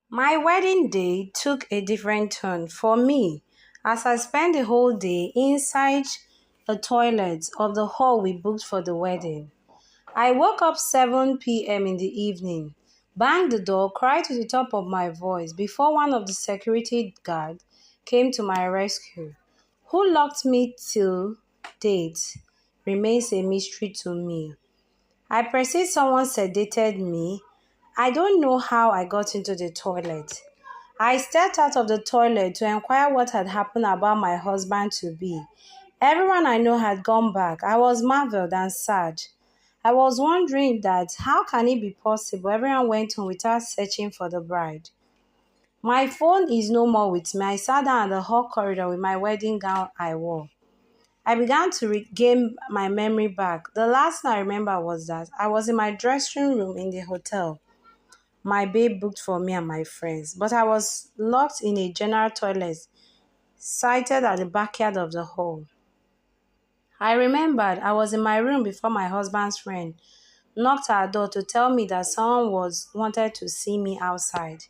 My wedding day took a different turn for me as I spent the whole day inside the toilet of the hall we booked for the wedding. I woke up 7 p.m. in the evening, banged the door, cried to the top of my voice before one of the security guards came to my rescue. Who locked me till date remains a mystery to me. I perceive someone sedated me. I don't know how I got into the toilet. I stepped out of the toilet to inquire what had happened about my husband to be. Everyone I know had gone back. I was marveled and sad. I was wondering that how can it be possible everyone went home without searching for the bride. My phone is no more with me. I sat down in the hall corridor with my wedding gown I wore. I began to regain my memory back. The last thing I remember was that I was in my dressing room in the hotel my babe booked for me and my friends, but I was locked in a general toilet sited at the backyard of the hall. I remembered I was in my room before my husband's friend knocked at our door to tell me that someone was wanted to see me outside.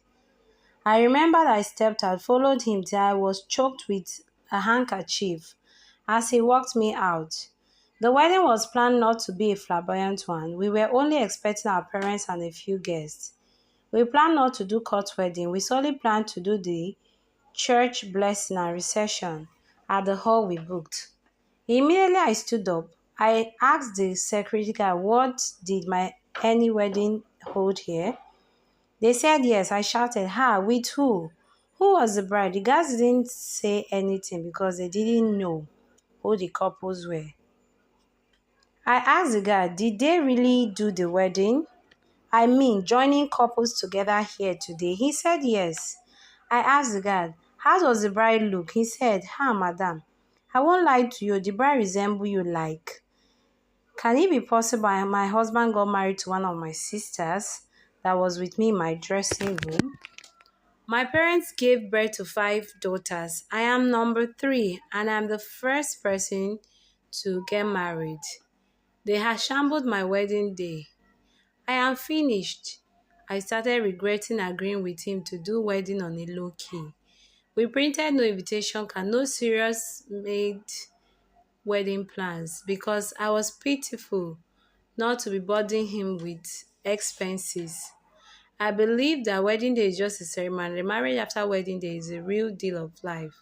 I remembered I stepped out, followed him till I was choked with a handkerchief as he walked me out. The wedding was planned not to be a flamboyant one. We were only expecting our parents and a few guests. We planned not to do court wedding. We solely planned to do the church blessing and reception at the hall we booked. Immediately I stood up. I asked the security guard, what did my any wedding hold here? They said yes. I shouted, ha, with who? Who was the bride? The guards didn't say anything because they didn't know who the couples were. I asked the guard, did they really do the wedding? I mean, joining couples together here today. He said yes. I asked the guard, how does the bride look? He said, madam, I won't lie to you, the bride resemble you like. Can it be possible my husband got married to one of my sisters that was with me in my dressing room? My parents gave birth to 5 daughters. I am number 3 and I'm the first person to get married. They had shambled my wedding day. I am finished. I started regretting agreeing with him to do wedding on a low key. We printed no invitation card, no serious made wedding plans because I was pitiful not to be burdening him with expenses. I believe that wedding day is just a ceremony. The marriage after wedding day is a real deal of life.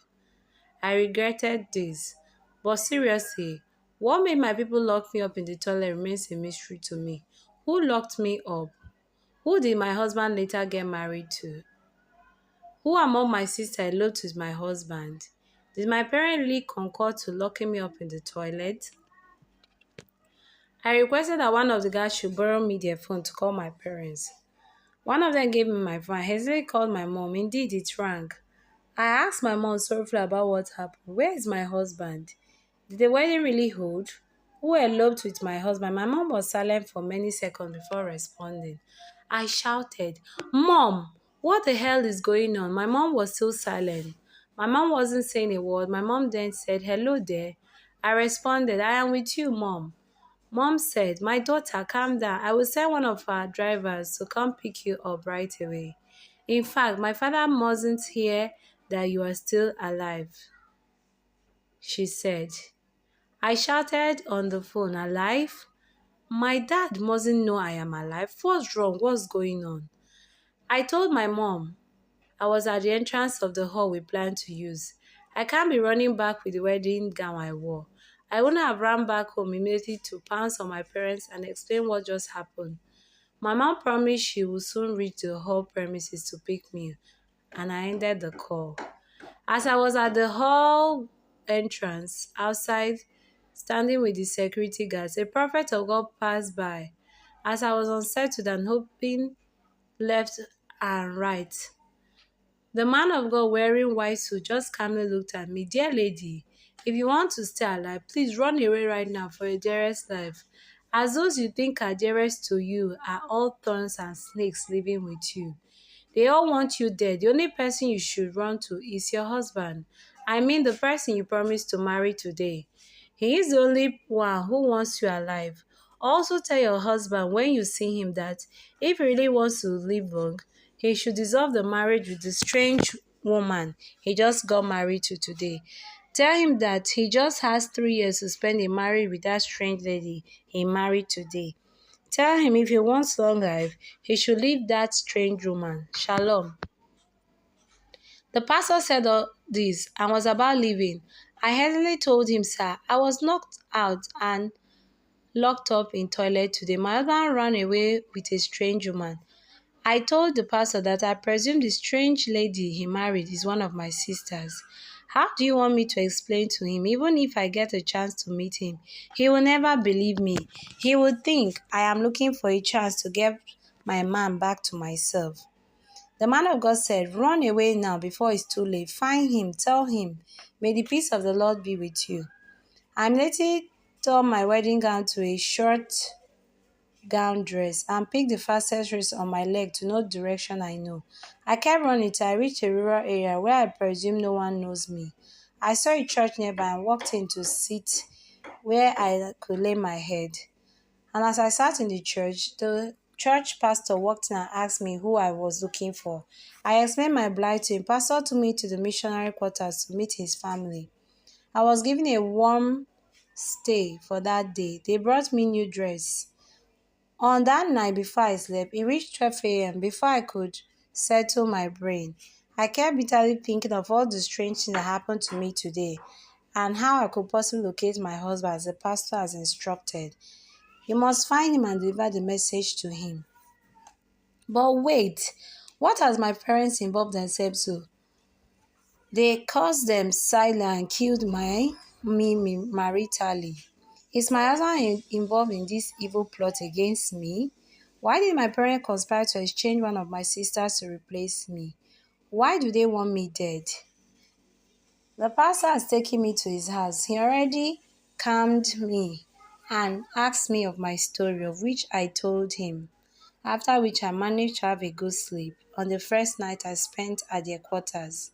I regretted this. But seriously, what made my people lock me up in the toilet remains a mystery to me. Who locked me up? Who did my husband later get married to? Who among my sisters eloped with my husband? Did my parents really concord to locking me up in the toilet? I requested that one of the guys should borrow me their phone to call my parents. One of them gave me my phone. I hastily called my mom. Indeed, it rang. I asked my mom sorrowfully about what happened. Where is my husband? Did the wedding really hold? Who eloped with my husband? My mom was silent for many seconds before responding. I shouted, Mom, what the hell is going on? My mom was still silent. My mom wasn't saying a word. My mom then said, Hello there. I responded, I am with you, Mom. Mom said, My daughter, calm down. I will send one of our drivers to come pick you up right away. In fact, my father mustn't hear that you are still alive, she said. I shouted on the phone, Alive? My dad mustn't know I am alive. What's wrong? What's going on? I told my mom I was at the entrance of the hall we planned to use. I can't be running back with the wedding gown I wore. I wouldn't have run back home immediately to pounce on my parents and explain what just happened. My mom promised she would soon reach the hall premises to pick me, and I ended the call. As I was at the hall entrance outside, standing with the security guards, a prophet of God passed by. As I was unsettled and hoping left and right, the man of God wearing white suit just calmly looked at me. Dear lady, if you want to stay alive, please run away right now for your dearest life. As those you think are dearest to you are all thorns and snakes living with you. They all want you dead. The only person you should run to is your husband. I mean the person you promised to marry today. He is the only one who wants you alive. Also tell your husband when you see him that if he really wants to live long, he should dissolve the marriage with the strange woman he just got married to today. Tell him that he just has 3 years to spend in marriage with that strange lady he married today. Tell him if he wants long life, he should leave that strange woman. Shalom. The pastor said all this and was about leaving. I hastily told him, sir, I was knocked out and locked up in toilet today. My husband ran away with a strange woman. I told the pastor that I presume the strange lady he married is one of my sisters. How do you want me to explain to him? Even if I get a chance to meet him, he will never believe me. He would think I am looking for a chance to get my man back to myself. The man of God said, run away now before it's too late. Find him, tell him, may the peace of the Lord be with you. I immediately tore my wedding gown to a short gown dress and picked the fastest race on my leg to no direction I know. I kept running till I reached a rural area where I presume no one knows me. I saw a church nearby and walked in to sit where I could lay my head. And as I sat in the church pastor walked in and asked me who I was looking for. I explained my plight to him. Pastor took me to the missionary quarters to meet his family. I was given a warm stay for that day. They brought me new dress. On that night before I slept, it reached 12 a.m. before I could settle my brain. I kept bitterly thinking of all the strange things that happened to me today and how I could possibly locate my husband as the pastor has instructed. You must find him and deliver the message to him. But wait, what has my parents involved themselves to? They caused them silence and killed me maritally. Is my husband involved in this evil plot against me? Why did my parents conspire to exchange one of my sisters to replace me? Why do they want me dead? The pastor has taken me to his house. He already calmed me and asked me of my story, of which I told him, after which I managed to have a good sleep on the first night I spent at their quarters.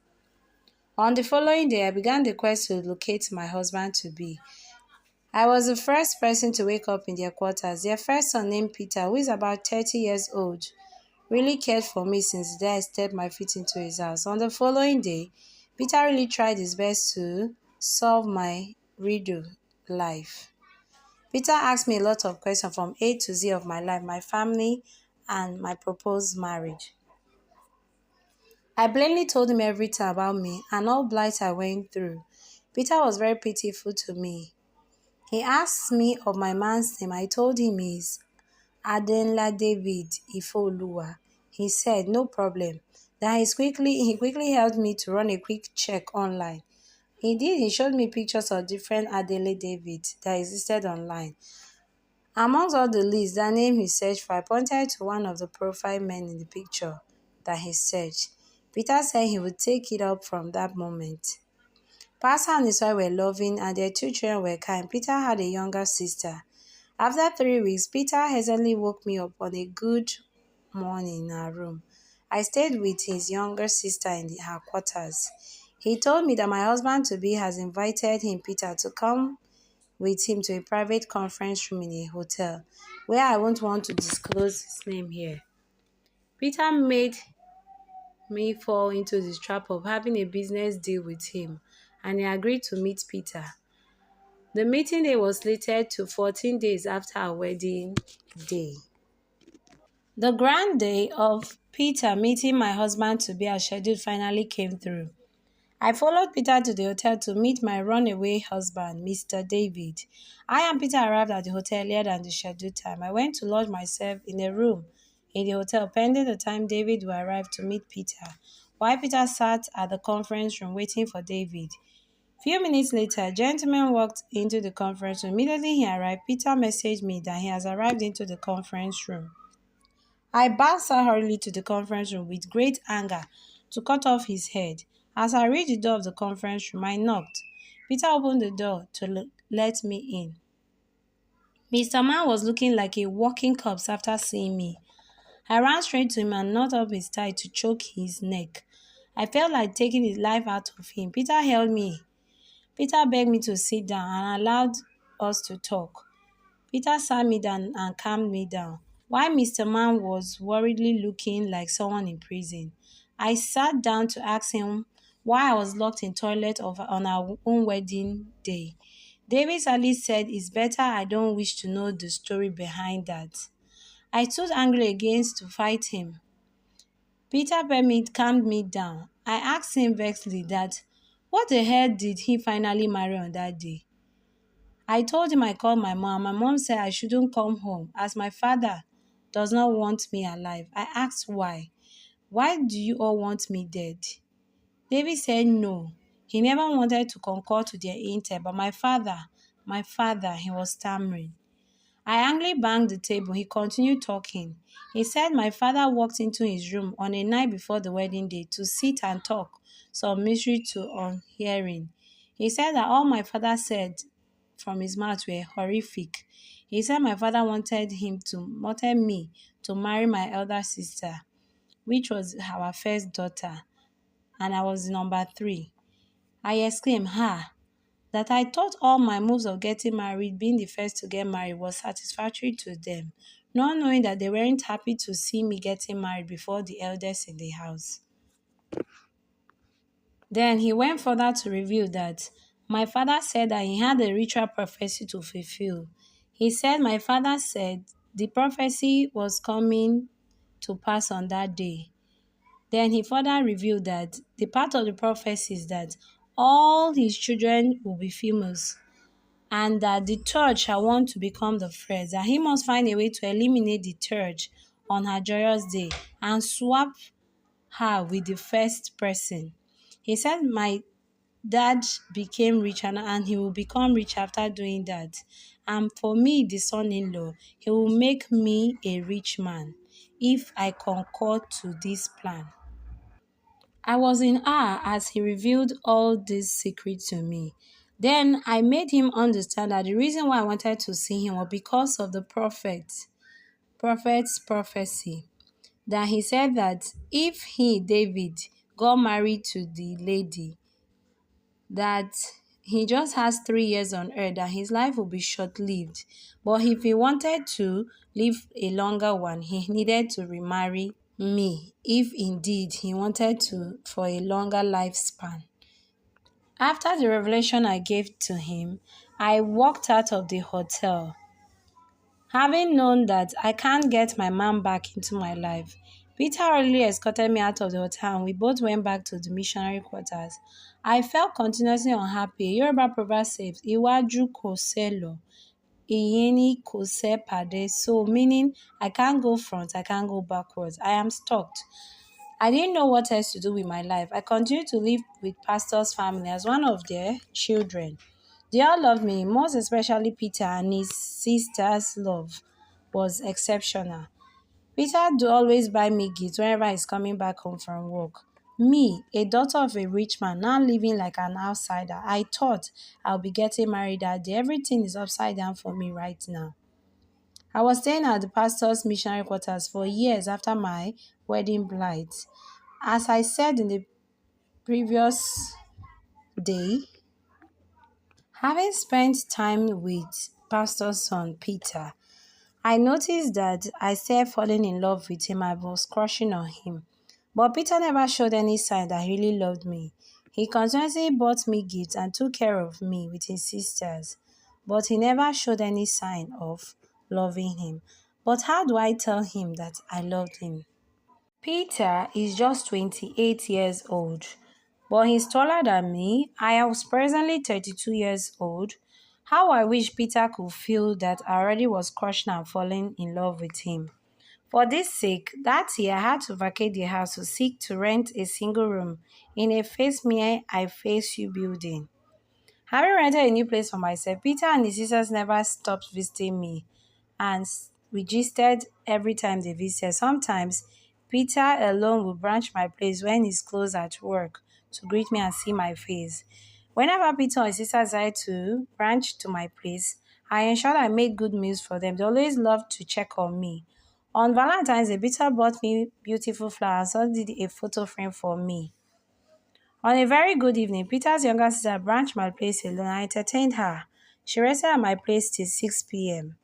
On the following day, I began the quest to locate my husband-to-be. I was the first person to wake up in their quarters. Their first son, named Peter, who is about 30 years old, really cared for me since the day I stepped my feet into his house. On the following day, Peter really tried his best to solve my riddle life. Peter asked me a lot of questions from A to Z of my life, my family, and my proposed marriage. I plainly told him everything about me and all blight I went through. Peter was very pitiful to me. He asked me of my man's name. I told him he's Adenla David Ifeoluwa. He said, no problem. Then he quickly helped me to run a quick check online. Indeed, he showed me pictures of different Adele David that existed online. Amongst all the lists, the name he searched for, I pointed to one of the profile men in the picture that he searched. Peter said he would take it up from that moment. Pastor and his wife were loving and their 2 children were kind. Peter had a younger sister. After 3 weeks, Peter hastily woke me up on a good morning in our room. I stayed with his younger sister in her quarters. He told me that my husband-to-be has invited him, Peter, to come with him to a private conference room in a hotel, where I won't want to disclose his name here. Peter made me fall into the trap of having a business deal with him, and he agreed to meet Peter. The meeting day was slated to 14 days after our wedding day. The grand day of Peter meeting my husband-to-be as scheduled finally came through. I followed Peter to the hotel to meet my runaway husband, Mr. David. I and Peter arrived at the hotel earlier than the scheduled time. I went to lodge myself in a room in the hotel pending the time David would arrive to meet Peter, while Peter sat at the conference room waiting for David. Few minutes later, a gentleman walked into the conference room. Immediately he arrived, Peter messaged me that he has arrived into the conference room. I bounced hurriedly to the conference room with great anger to cut off his head. As I reached the door of the conference room, I knocked. Peter opened the door to let me in. Mr. Man was looking like a walking corpse after seeing me. I ran straight to him and knocked up his tie to choke his neck. I felt like taking his life out of him. Peter held me. Peter begged me to sit down and allowed us to talk. Peter sat me down and calmed me down. while Mr. Man was worriedly looking like someone in prison. I sat down to ask him why I was locked in toilet on our own wedding day. David sadly said it's better I don't wish to know the story behind that. I stood angry against to fight him. Peter Permit calmed me down. I asked him vexedly that what the hell did he finally marry on that day? I told him I called my mom. My mom said I shouldn't come home as my father does not want me alive. I asked why. Why do you all want me dead? David said no. He never wanted to concur to their intent, but my father, he was stammering. I angrily banged the table. He continued talking. He said my father walked into his room on a night before the wedding day to sit and talk some mystery to on hearing. He said that all my father said from his mouth were horrific. He said my father wanted me to marry my elder sister, which was our first daughter, and I was number three. I exclaimed, ha! That I thought all my moves of getting married, being the first to get married, was satisfactory to them, not knowing that they weren't happy to see me getting married before the elders in the house. Then he went further to reveal that my father said that he had a ritual prophecy to fulfill. He said my father said the prophecy was coming to pass on that day. Then he further revealed that the part of the prophecy is that all his children will be females and that the third shall want to become the first, that he must find a way to eliminate the third on her joyous day and swap her with the first person. He said my dad became rich and he will become rich after doing that. And for me, the son-in-law, he will make me a rich man if I concur to this plan. I was in awe as he revealed all this secret to me. Then I made him understand that the reason why I wanted to see him was because of the prophet's prophecy. That he said that if he, David, got married to the lady, that he just has 3 years on earth, that his life will be short lived. But if he wanted to live a longer one, he needed to remarry me, if indeed he wanted to for a longer lifespan. After the revelation I gave to him, I walked out of the hotel, having known that I can't get my man back into my life. Peter hurriedly escorted me out of the hotel and we both went back to the missionary quarters. I felt continuously unhappy. Yoruba proverb says, Iwaju ko se lo, Iyeni ko se pade. So meaning I can't go front, I can't go backwards. I am stuck. I didn't know what else to do with my life. I continued to live with pastor's family as one of their children. They all loved me, most especially Peter, and his sister's love was exceptional. Peter do always buy me gifts whenever he's coming back home from work. Me, a daughter of a rich man, now living like an outsider, I thought I'll be getting married that day. Everything is upside down for me right now. I was staying at the pastor's missionary quarters for years after my wedding blight. As I said in the previous day, having spent time with pastor's son Peter, I noticed that I started falling in love with him. I was crushing on him. But Peter never showed any sign that he really loved me. He continuously bought me gifts and took care of me with his sisters. But he never showed any sign of loving him. But how do I tell him that I loved him? Peter is just 28 years old, but he's taller than me. I was presently 32 years old. How I wish Peter could feel that I already was crushed and falling in love with him. For this sake, that year I had to vacate the house to seek to rent a single room in a Face Me I Face You building. Having rented a new place for myself, Peter and his sisters never stopped visiting me and registered every time they visited. Sometimes Peter alone would branch my place when he's closed at work to greet me and see my face. Whenever Peter or his sister decided to branch to my place, I ensured I made good meals for them. They always loved to check on me. On Valentine's Day, Peter bought me beautiful flowers and did a photo frame for me. On a very good evening, Peter's younger sister branched my place alone. I entertained her. She rested at my place till 6 p.m.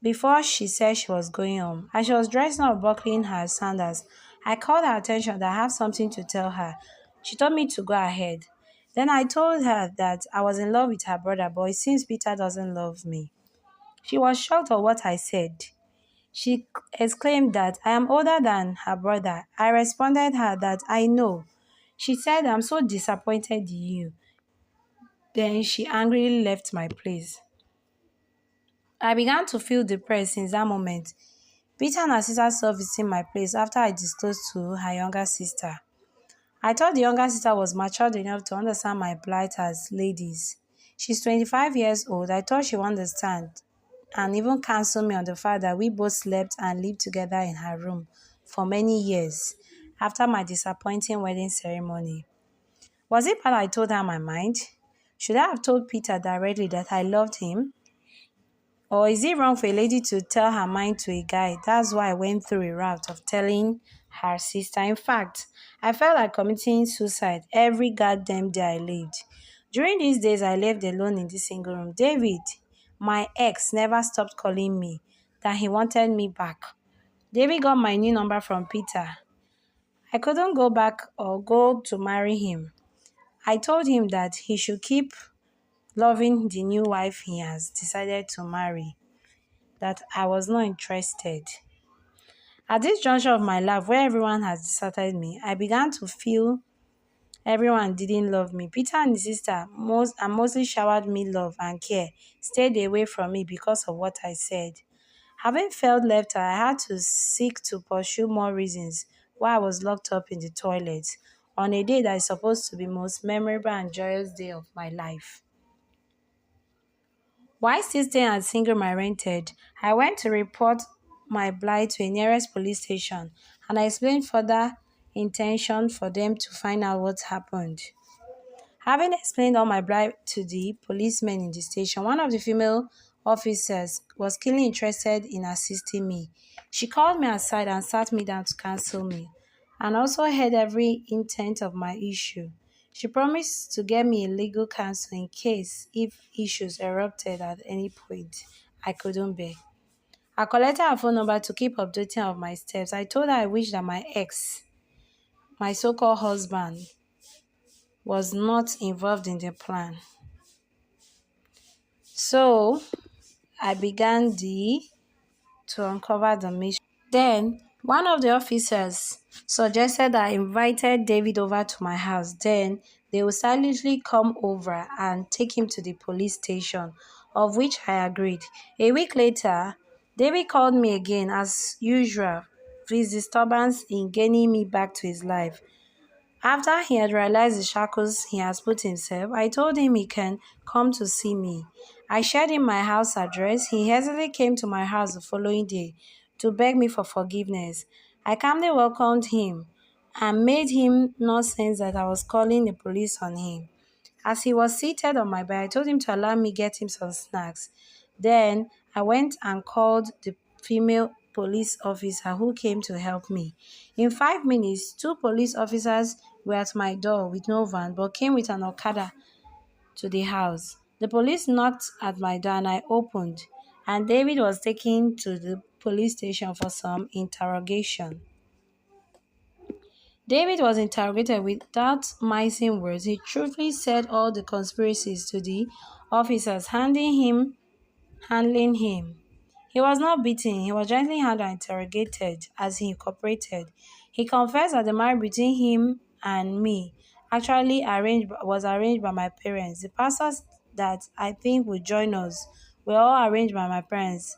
before she said she was going home. As she was dressing up, buckling her sandals, I called her attention that I have something to tell her. She told me to go ahead. Then I told her that I was in love with her brother, but it seems Peter doesn't love me. She was shocked at what I said. She exclaimed that I am older than her brother. I responded her that I know. She said, I'm so disappointed in you. Then she angrily left my place. I began to feel depressed since that moment. Peter and her sister saw visiting my place after I disclosed to her younger sister. I thought the younger sister was matured enough to understand my plight as ladies. She's 25 years old. I thought she would understand and even counsel me on the fact that we both slept and lived together in her room for many years after my disappointing wedding ceremony. Was it bad I told her my mind? Should I have told Peter directly that I loved him? Or is it wrong for a lady to tell her mind to a guy? That's why I went through a route of telling her sister. In fact, I felt like committing suicide every goddamn day I lived. During these days I lived alone in this single room, David, my ex, never stopped calling me that he wanted me back. David got my new number from Peter. I couldn't go back or go to marry him. I told him that he should keep loving the new wife he has decided to marry, that I was not interested. At this juncture of my life where everyone has deserted me, I began to feel everyone didn't love me. Peter and his sister mostly showered me love and care, stayed away from me because of what I said. Having felt left out, I had to seek to pursue more reasons why I was locked up in the toilet on a day that is supposed to be the most memorable and joyous day of my life. While still staying at single my rented, I went to report my blight to a nearest police station and I explained further intention for them to find out what happened. Having explained all my blight to the policemen in the station, one of the female officers was keenly interested in assisting me. She called me aside and sat me down to counsel me, and also heard every intent of my issue. She promised to get me a legal counsel in case if issues erupted at any point I couldn't bear. I collected her phone number to keep updating of my steps. I told her I wish that my ex, my so-called husband, was not involved in the plan. So I began to uncover the mystery. Then one of the officers suggested I invited David over to my house. Then they would silently come over and take him to the police station, of which I agreed. A week later, David called me again as usual for his disturbance in gaining me back to his life. After he had realized the shackles he has put himself, I told him he can come to see me. I shared him my house address. He hastily came to my house the following day to beg me for forgiveness. I calmly welcomed him and made him not sense that I was calling the police on him. As he was seated on my bed, I told him to allow me get him some snacks. Then I went and called the female police officer who came to help me. In 5 minutes, two police officers were at my door with no van but came with an Okada to the house. The police knocked at my door and I opened, and David was taken to the police station for some interrogation. David was interrogated without mincing words. He truthfully said all the conspiracies to the officers handling him. He was not beaten, he was gently handled and interrogated as he cooperated. He confessed that the marriage between him and me actually was arranged by my parents. The pastors that I think would join us were all arranged by my parents,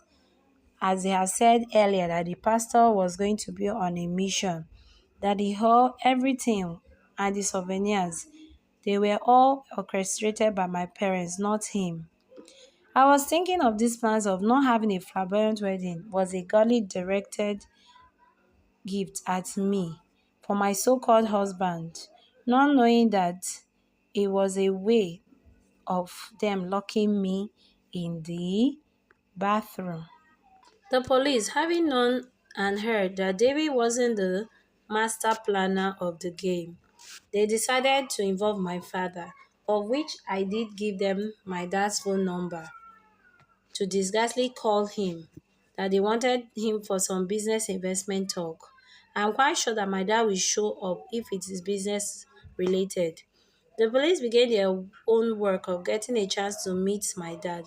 as they have said earlier that the pastor was going to be on a mission, that the whole everything and the souvenirs, they were all orchestrated by my parents, not him. I was thinking of these plans of not having a flamboyant wedding was a godly directed gift at me for my so-called husband, not knowing that it was a way of them locking me in the bathroom. The police, having known and heard that David wasn't the master planner of the game, they decided to involve my father, of which I did give them my dad's phone number to disguisedly call him. that they wanted him for some business investment talk. I'm quite sure that my dad will show up if it is business related. The police began their own work of getting a chance to meet my dad.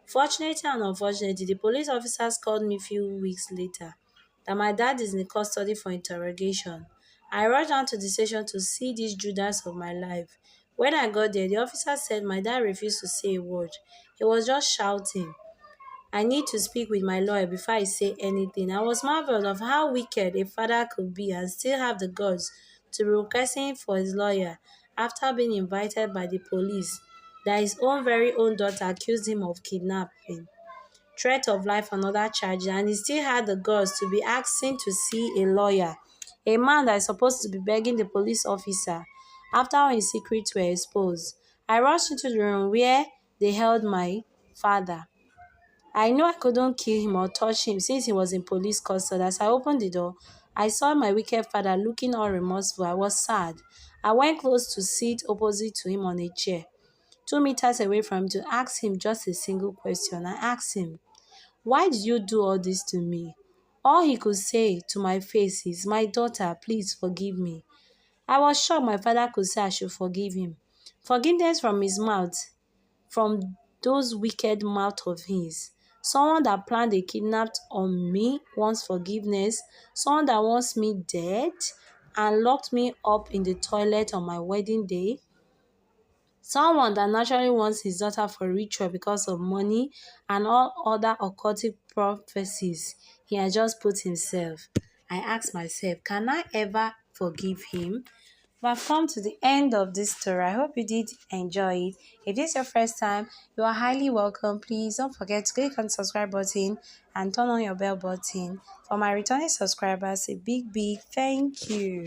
Fortunately and unfortunately, the police officers called me a few weeks later that my dad is in custody for interrogation. I rushed down to the station to see this Judas of my life. When I got there, the officer said my dad refused to say a word. He was just shouting. I need to speak with my lawyer before I say anything. I was marveled of how wicked a father could be and still have the guts to be requesting for his lawyer after being invited by the police that his own very own daughter accused him of kidnapping, threat of life and other charges, and he still had the guts to be asking to see a lawyer, a man that is supposed to be begging the police officer after all his secrets were exposed. I rushed into the room where they held my father. I knew I couldn't kill him or touch him since he was in police custody. As I opened the door, I saw my wicked father looking all remorseful. I was sad. I went close to sit opposite to him on a chair, 2 meters away from him, to ask him just a single question. I asked him, "Why did you do all this to me?" All he could say to my face is, "My daughter, please forgive me." I was shocked my father could say I should forgive him. Forgiveness from his mouth, from those wicked mouth of his. Someone that planned a kidnap on me wants forgiveness. Someone that wants me dead and locked me up in the toilet on my wedding day. Someone that naturally wants his daughter for ritual because of money and all other occultic prophecies he has just put himself. I ask myself, can I ever forgive him? We've come to the end of this story. I hope you did enjoy it. If this is your first time, you are highly welcome. Please don't forget to click on the subscribe button and turn on your bell button. For my returning subscribers, a big thank you.